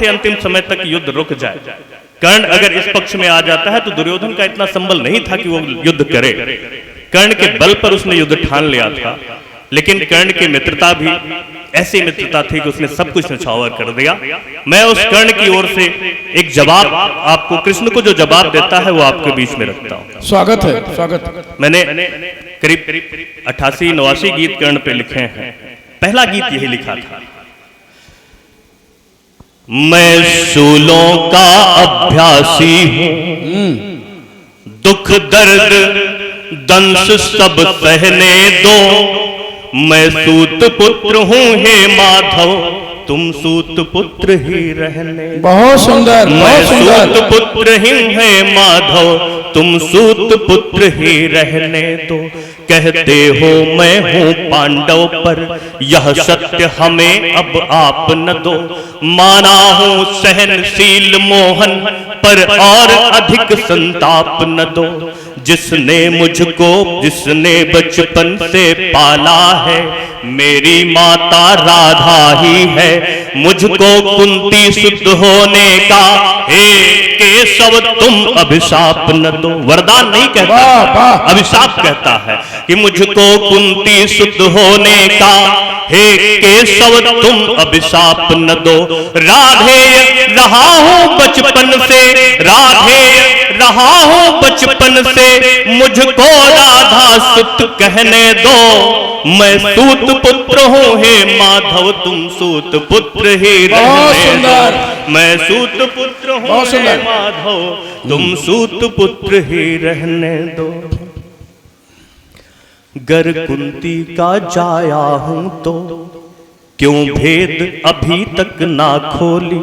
थे अंतिम समय तक युद्ध रुक जाए। कर्ण अगर इस पक्ष में आ जाता है तो दुर्योधन का इतना संबल नहीं था कि वो युद्ध करे। कर्ण के बल पर उसने युद्ध ठान लिया था, लेकिन कर्ण की मित्रता भी ऐसी मित्रता थी कि उसने सब कुछ न्यौछावर कर दिया। मैं उस कर्ण की ओर से एक जवाब आपको, कृष्ण को जो जवाब देता है वो आपके बीच में रखता हूं। स्वागत है, स्वागत। मैंने करीब 88-89 गीत कर्ण पे लिखे हैं। पहला गीत यही लिखा था, मैं शूलों का अभ्यासी हूं, दुख दर्द दंश सब सहने दो, मैं सूत पुत्र हूँ हे माधव, तुम सूत पुत्र ही रहने। बहुत सुंदर, मैं सूत पुत्र ही है माधव, तुम सूत पुत्र ही रहने दो। कहते हो मैं हूँ पांडव पर, यह सत्य हमें अब आप न दो। माना हूँ सहनशील मोहन पर, और अधिक संताप न दो। जिसने मुझको, जिसने बचपन से पाला है, मेरी माता राधा ही है। मुझको कुंती सुत होने का हे केशव तुम अभिशाप न दो। वरदान नहीं कहता, अभिशाप कहता है कि मुझको कुंती सुत होने का हे केशव तुम अभिशाप न दो। राधेय रहा हूं बचपन से, राधेय रहा हूं बचपन से, मुझको राधा सुत कहने दो। मैं सूत पुत्र हूँ हे माधव, तुम सूत पुत्र ही रहने दो। मैं सूत पुत्र हूँ हे माधव, तुम सूत पुत्र ही रहने दो। गर कुंती का जाया हूं तो क्यों भेद अभी तक ना खोली।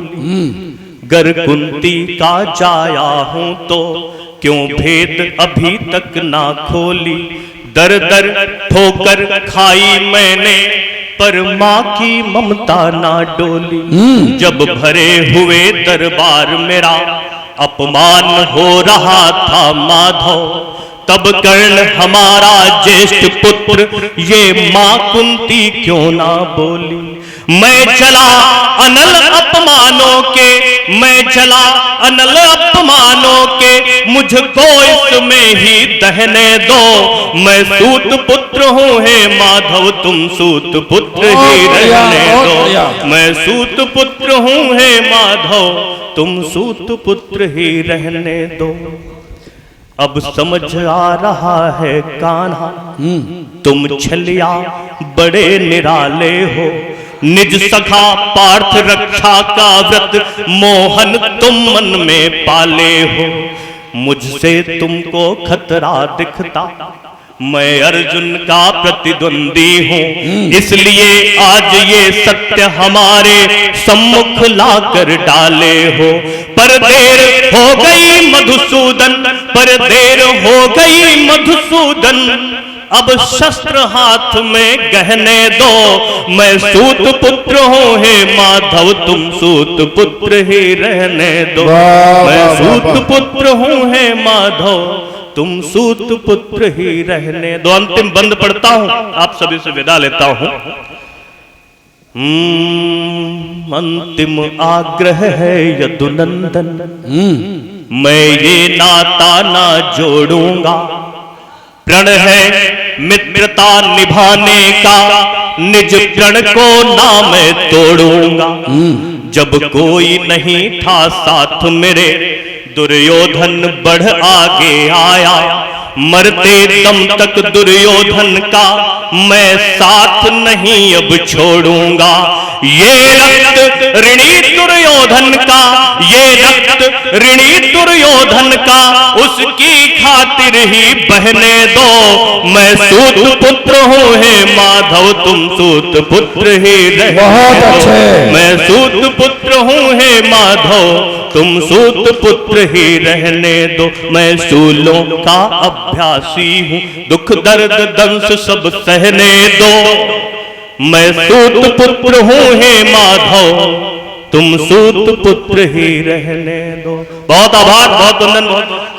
गर कुंती का जाया हूं तो क्यों भेद अभी तक ना खोली। दर दर ठोकर खाई मैंने, पर माँ की ममता ना डोली। जब भरे हुए दरबार मेरा अपमान हो रहा था माधव, तब कर्ण हमारा ज्येष्ठ पुत्र ये माँ कुंती क्यों ना बोली। मैं चला अनल अपमानों के, मैं चला अनल अपमानों के, मुझको इसमें ही दहने दो। मैं सूत पुत्र हूँ हे माधव, तुम सूत पुत्र ही रहने दो। मैं सूत पुत्र हूँ हे माधव, तुम सूत पुत्र ही रहने दो। अब समझ आ रहा है कान्हा, तुम छलिया बड़े निराले हो। निज सखा पार्थ रक्षा का व्रत मोहन तुम मन में पाले हो। मुझसे तुमको खतरा दिखता, मैं अर्जुन का प्रतिद्वंदी हूँ। इसलिए आज ये सत्य हमारे सम्मुख लाकर डाले हो। पर देर हो गई मधुसूदन, पर देर हो गई मधुसूदन, अब शस्त्र हाथ में गहने दो। मैं सूत पुत्र हूँ हे माधव, तुम सूत पुत्र ही रहने दो। मैं सूत पुत्र हूँ हे माधव, तुम सूत पुत्र ही रहने दो। अंतिम बंद पढ़ता हूं, आप सभी से विदा लेता हूं। अंतिम आग्रह है यदुनंदन, मैं ये नाता ना जोड़ूंगा। प्रण है मित्रता निभाने का, निज प्रण को ना मैं तोड़ूंगा। जब कोई नहीं था साथ मेरे, दुर्योधन बढ़ आगे आया। मरते दम तक दुर्योधन का मैं साथ नहीं अब छोड़ूंगा। ये रक्त ऋणी दुर्योधन का, ये रक्त ऋणी दुर्योधन का, उसकी खातिर ही बहने दो। मैं सूत पुत्र हूँ हे माधव, तुम सूत पुत्र ही रहने दो। मैं सूत पुत्र हूँ हे माधव, तुम सूत पुत्र ही रहने दो। मैं शूलों का अभ्यासी हूँ, दुख दर्द दंश सब सहने दो। मैं सूत पुत्र हूँ हे माधव, तुम सूत पुत्र ही रहने दो। बहुत आभार, बहुत वंदन, बहुत